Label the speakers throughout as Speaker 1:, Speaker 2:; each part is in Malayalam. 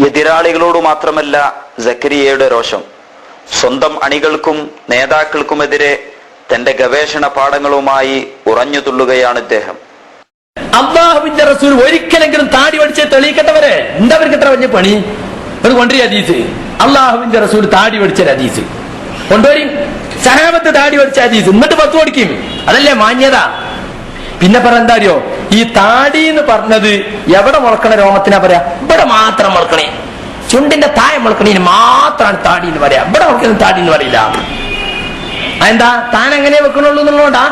Speaker 1: എതിരാളികളോട് മാത്രമല്ല സക്കരിയയുടെ രോഷം, സ്വന്തം അണികൾക്കും നേതാക്കൾക്കുമെതിരെ തന്റെ ഗവേഷണ പാഠങ്ങളുമായി ഉറഞ്ഞു തുള്ളുകയാണ് ഇദ്ദേഹം.
Speaker 2: അള്ളാഹുവിന്റെ റസൂൽ ഒരിക്കലെങ്കിലും താടി പഠിച്ച് തെളിയിക്കട്ടവരെ എന്തവർക്ക് ഇത്ര വലിയ പണി? ഒരു കൊണ്ടുവരി ഹദീസ്, അള്ളാഹുവിന്റെ റസൂൽ താടി പഠിച്ച ഹദീസ് കൊണ്ടുവരി. സഹാബത്ത് താടി പഠിച്ച ഹദീസ് എന്നിട്ട് 10 പഠിക്കും, അതല്ലേ മാന്യത. പിന്നെ പറ എന്താ അറിയോ, ഈ താടി എന്ന് പറഞ്ഞത് എവിടെ മുളക്കണ രോമത്തിനാ പറയാ? ഇവിടെ മാത്രം മുളക്കണേ, ചുണ്ടിന്റെ താഴെ മുളക്കണേന് മാത്രമാണ് താടി എന്ന് പറയാ, ഇവിടെ മുളക്കുന്ന താടി എന്ന് പറയില്ല. അതെന്താ? താൻ എങ്ങനെ വെക്കണുള്ളൂ എന്നുള്ളതുകൊണ്ടാ,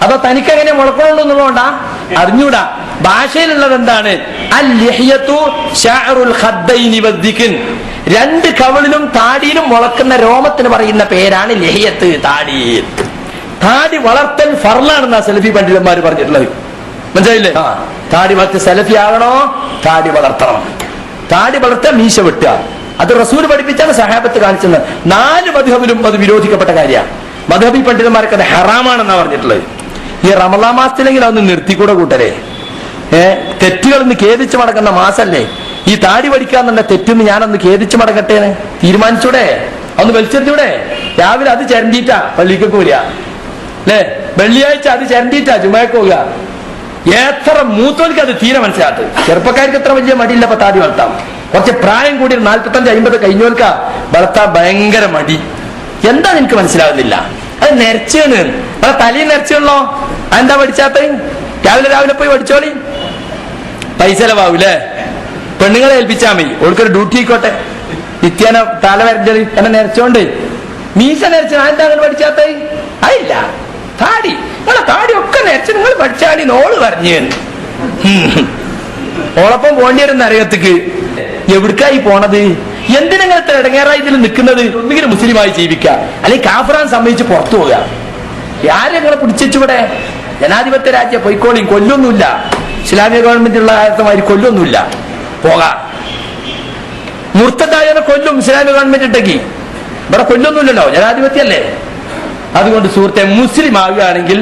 Speaker 2: അതോ തനിക്ക് എങ്ങനെ മുളക്കണുള്ളൂ എന്നുള്ളതുകൊണ്ടാ? അറിഞ്ഞൂടാ. ഭാഷയിലുള്ളത് എന്താണ്? രണ്ട് കവിളിലും താടിയിലും മുളക്കുന്ന രോമത്തിന് പറയുന്ന പേരാണ് ലഹിയത്ത്, താടി. താടി വളർത്തൽ ഫർളാണെന്നാ സലഫി പണ്ഡിതന്മാർ പറഞ്ഞിട്ടുള്ളത്. മനസ്സിലായില്ലേ? താടി വളർത്തി സലഫി ആകണോ? താടി വളർത്തണം. താടി വളർത്താൻ മീശ വെട്ടുക, അത് റസൂൽ പഠിപ്പിച്ചാണ്, സഹാബത്ത് കാണിച്ചത്. 4 മദ്ഹബിലും അത് വിരോധിക്കപ്പെട്ട കാര്യമാണ്. മദ്ഹബി പണ്ഡിതന്മാർക്ക് അത് ഹറാമാണെന്നാ പറഞ്ഞിട്ടുള്ളത്. ഈ റമളാൻ മാസത്തിലെങ്കിലും അതൊന്ന് നിർത്തിക്കൂടെ കൂട്ടരെ? തെറ്റുകൾ ഒന്ന് ഖേദിച്ചു മടങ്ങുന്ന മാസല്ലേ ഈ താടി പഠിക്കാന്നുള്ള തെറ്റൊന്ന് ഞാനൊന്ന് ഖേദിച്ചു മടങ്ങട്ടേന്ന് തീരുമാനിച്ചൂടെ? ഒന്ന് വലിച്ചെറിഞ്ഞൂടെ? രാവിലെ അത് ചരണ്ടിട്ടാ പള്ളിക്കൊക്കെ വരിക അല്ലേ, വെള്ളിയാഴ്ച അത് ചരണ്ടിട്ടാ ജുമയ്ക്ക് പോവുക. എത്ര മൂത്തോൽക്ക് അത് തീരെ മനസ്സിലാത്തത്. ചെറുപ്പക്കാർക്ക് എത്ര വലിയ മടിയില്ല ഇപ്പൊ താടി വളർത്താം. കുറച്ച് പ്രായം കൂടി 45-50 കഴിഞ്ഞോൽക്ക വളർത്താൻ ഭയങ്കര മടി. എന്താ എനിക്ക് മനസ്സിലാവുന്നില്ല. അത് നിരച്ചാണ്, അത് തലയിൽ നിരച്ചുള്ളോ? അതെന്താ പഠിച്ചാത്ത? രാവിലെ പോയി പഠിച്ചോളി, പൈസ ചെലവാവൂലേ? പെണ്ണുങ്ങളെ ഏൽപ്പിച്ചാ മതി, ഓൾക്കൊരു ഡ്യൂട്ടി ആയിക്കോട്ടെ. നിത്യാന തല വരച്ചോളി, എന്നെ നിരച്ചോണ്ട് മീശ നിരച്ച. അതെന്താ നിങ്ങൾ പഠിച്ചാത്ത? അതില്ല താടി, നിങ്ങളെ താടി ഒക്കെ നിരച്ച് നിങ്ങൾ പഠിച്ചാടി നോള് പറഞ്ഞു. ഓളപ്പം പോണ്ടി വരും നരകത്തേക്ക്. എവിടേക്കായി പോണത്? എന്തിനങ്ങനത്തെ ഇടങ്ങേറായി ഇതിൽ നിൽക്കുന്നത്? ഒന്നുകിലും മുസ്ലിമായി ജീവിക്കുക, അല്ലെങ്കിൽ കാഫറാൻ സമ്മതിച്ച് പുറത്തു പോകുക. ആരും നിങ്ങളെ പിടിച്ചിവിടെ? ജനാധിപത്യ രാജ്യം പൊയ്ക്കോളിയും, കൊല്ലൊന്നുമില്ല. ഇസ്ലാമിക ഗവൺമെന്റ് ഉള്ള കാര്യമാതിരി കൊല്ലൊന്നുമില്ല. പോകാം. മുർത്തദായനെ കൊല്ലും ഇസ്ലാമിക ഗവൺമെന്റ് ഉണ്ടെങ്കിൽ. ഇവിടെ കൊല്ലൊന്നുമില്ലല്ലോ, ജനാധിപത്യല്ലേ. അതുകൊണ്ട് സുഹൃത്തെ, മുസ്ലിം ആവുകയാണെങ്കിൽ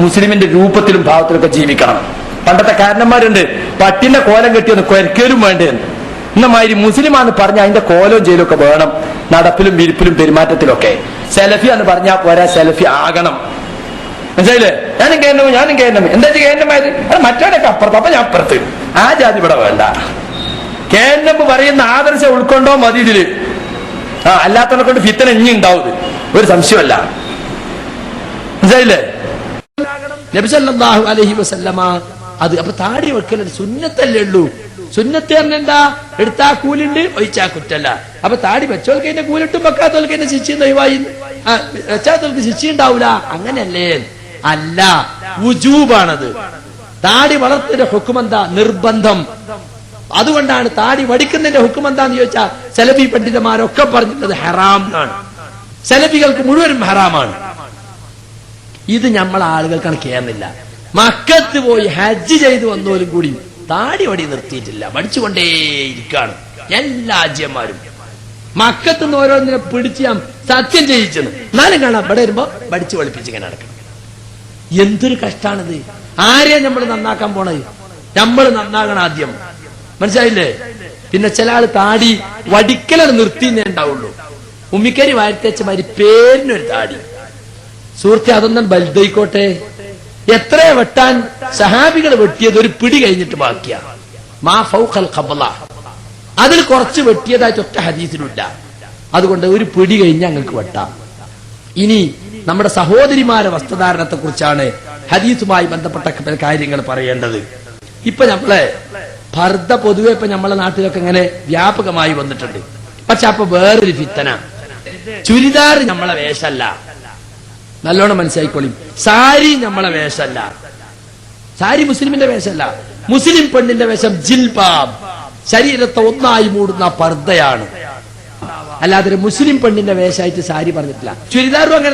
Speaker 2: മുസ്ലിമിന്റെ രൂപത്തിലും ഭാവത്തിലൊക്കെ ജീവിക്കണം. പണ്ടത്തെ കാരണന്മാരുണ്ട്, പട്ടിന്റെ കോലം കെട്ടിയൊന്ന് കൊരക്കലും വേണ്ടതെന്ന്. ഇന്നമാതിരി മുസ്ലിമാന്ന് പറഞ്ഞ അതിന്റെ കോലവും ജയിലും ഒക്കെ വേണം, നടപ്പിലും വിരിപ്പിലും പെരുമാറ്റത്തിലൊക്കെ. സെലഫി എന്ന് പറഞ്ഞാൽ പോരാ, സെലഫി ആകണം. മനസ്സിലായില്ലേ? ഞാനും കേരളം എന്താ കേരളമായത്? അത് മറ്റോടൊക്കെ അപ്പുറത്ത്, അപ്പൊ ഞാൻ അപ്പുറത്ത്. ആ ജാതി ഇവിടെ വേണ്ട. കേരളം പറയുന്ന ആദർശം ഉൾക്കൊണ്ടോ മതി ഇതില്. അല്ലാത്തവനെ കൊണ്ട് ഫിത്തന ഇനി ഉണ്ടാവും, ഒരു സംശയമല്ല. മനസ്സിലായില്ലേ? നബി സല്ലല്ലാഹു അലൈഹി വസല്ലമ അത് അപ്പൊ താടി വെക്കൽ സുന്നത്തല്ലേ ഉള്ളൂ. സുന്നത്ത് എന്താ? എടുത്താ കൂലുണ്ട്, ഒഴിച്ചാ കുറ്റല്ല. അപ്പൊ താടി വെച്ചോൽക്ക് അതിന്റെ കൂലിട്ടും വെക്കാത്തോൽക്ക് അതിന്റെ ശിക്ഷ ഒഴിവായി, വെച്ചാത്തോൽക്ക് ശിക്ഷ ഉണ്ടാവൂല. അങ്ങനെയല്ലേ? അല്ല, വുജൂബാണത്. താടി വളർത്തിന്റെ ഹുക്കുമെന്താ? നിർബന്ധം. അതുകൊണ്ടാണ് താടി വടിക്കുന്നതിന്റെ ഹുക്കുമെന്താന്ന് ചോദിച്ചാൽ സലഫി പണ്ഡിതന്മാരൊക്കെ പറഞ്ഞിട്ടത് ഹറാം ആണ്. സലഫികൾക്ക് മുഴുവനും ഹറാമാണ്. ഇത് നമ്മളെ ആളുകൾക്കാണ് കേറുന്നില്ല. മക്കത്ത് പോയി ഹജ്ജ് ചെയ്തു വന്നവരും കൂടി താടി വടി നിർത്തിയിട്ടില്ല, പഠിച്ചുകൊണ്ടേയിരിക്കാണ് എല്ലാ രാജ്യന്മാരും. മക്കത്തുനിന്ന് ഓരോന്നിനെ പിടിച്ച് ഞാൻ സത്യം ചെയ്യിച്ചെന്ന് എന്നാലും കാണാം, ഇവിടെ വരുമ്പോ പഠിച്ചു പഠിപ്പിച്ച് ഇങ്ങനെ നടക്കണം. എന്തൊരു കഷ്ടാണിത്. ആരെയാ നമ്മൾ നന്നാക്കാൻ പോണത്? നമ്മൾ നന്നാകണം ആദ്യം. മനസ്സിലായില്ലേ? പിന്നെ ചില ആള് താടി വടിക്കലാണ് നിർത്തിന്നേ ഉണ്ടാവുള്ളൂ. ഉമ്മിക്കരി വാഴ്ത്തച്ചമാര് പേരിനൊരു താടി. സുഹൃത്തെ, അതൊന്നും ബൽദയിക്കോട്ടെ. എത്ര വെട്ടാൻ സഹാബികൾ വെട്ടിയത് ഒരു പിടി കഴിഞ്ഞിട്ട് ബാക്കിയാ. മാ ഫൗഖൽ ഖബ്ല, അതിൽ കുറച്ച് വെട്ടിയതായിട്ട് ഒറ്റ ഹദീസിലില്ല. അതുകൊണ്ട് ഒരു പിടി കഴിഞ്ഞ് ഞങ്ങൾക്ക് വെട്ടാം. ഇനി നമ്മുടെ സഹോദരിമാരെ വസ്ത്രധാരണത്തെ കുറിച്ചാണ് ഹദീസുമായി ബന്ധപ്പെട്ട കാര്യങ്ങൾ പറയേണ്ടത്. ഇപ്പൊ നമ്മളെ ഫർദ പൊതുവെ ഇപ്പൊ നമ്മളെ നാട്ടിലൊക്കെ ഇങ്ങനെ വ്യാപകമായി വന്നിട്ടുണ്ട്. പക്ഷെ അപ്പൊ വേറൊരു ഫിത്തന, ചുരിദാർ നമ്മളെ വേഷല്ല. നല്ലോണം മനസ്സിലായിക്കോളി. സാരി നമ്മളെ വേഷല്ല. സാരി മുസ്ലിമിന്റെ വേഷല്ല. മുസ്ലിം പെണ്ണിന്റെ വേഷം ജിൽബാബ്, ശരീരത്തെ ഒന്നായി മൂടുന്ന പർദ്ദയാണ്. അല്ലാതെ മുസ്ലിം പെണ്ണിന്റെ വേഷമായിട്ട് സാരി പറഞ്ഞിട്ടില്ല. ചുരിദാറും അങ്ങനെ